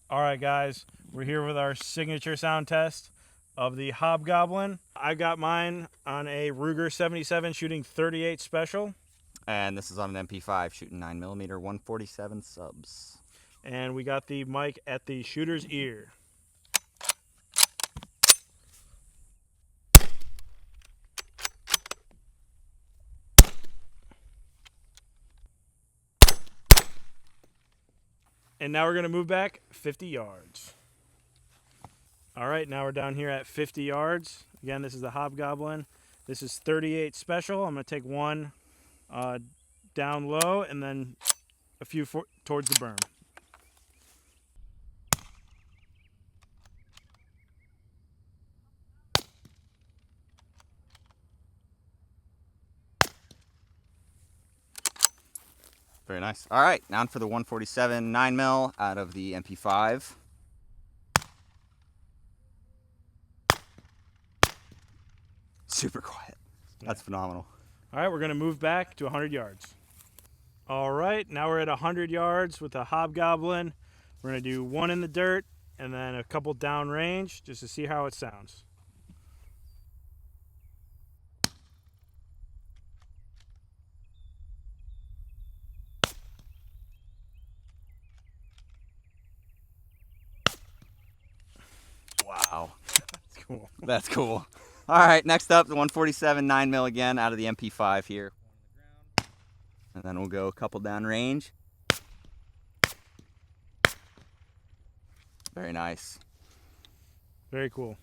All right, guys, we're here with our signature sound test of the Hobgoblin. I got mine on a Ruger 77 shooting 38 special. And this is on an MP5 shooting 9mm 147 subs. And we got the mic at the shooter's ear. And now we're going to move back 50 yards. All right, now we're down here at 50 yards. Again, this is the Hobgoblin. This is 38 special. I'm going to take one down low and then a few towards the berm. Very nice. All right, now for the 147 9mm out of the MP5. Super quiet. That's phenomenal. All right, we're going to move back to 100 yards. All right, now we're at 100 yards with the Hobgoblin. We're going to do one in the dirt and then a couple down range just to see how it sounds. Wow. That's cool. That's cool. All right, next up, the 147 9mm again out of the MP5 here. And then we'll go a couple down range. Very nice. Very cool.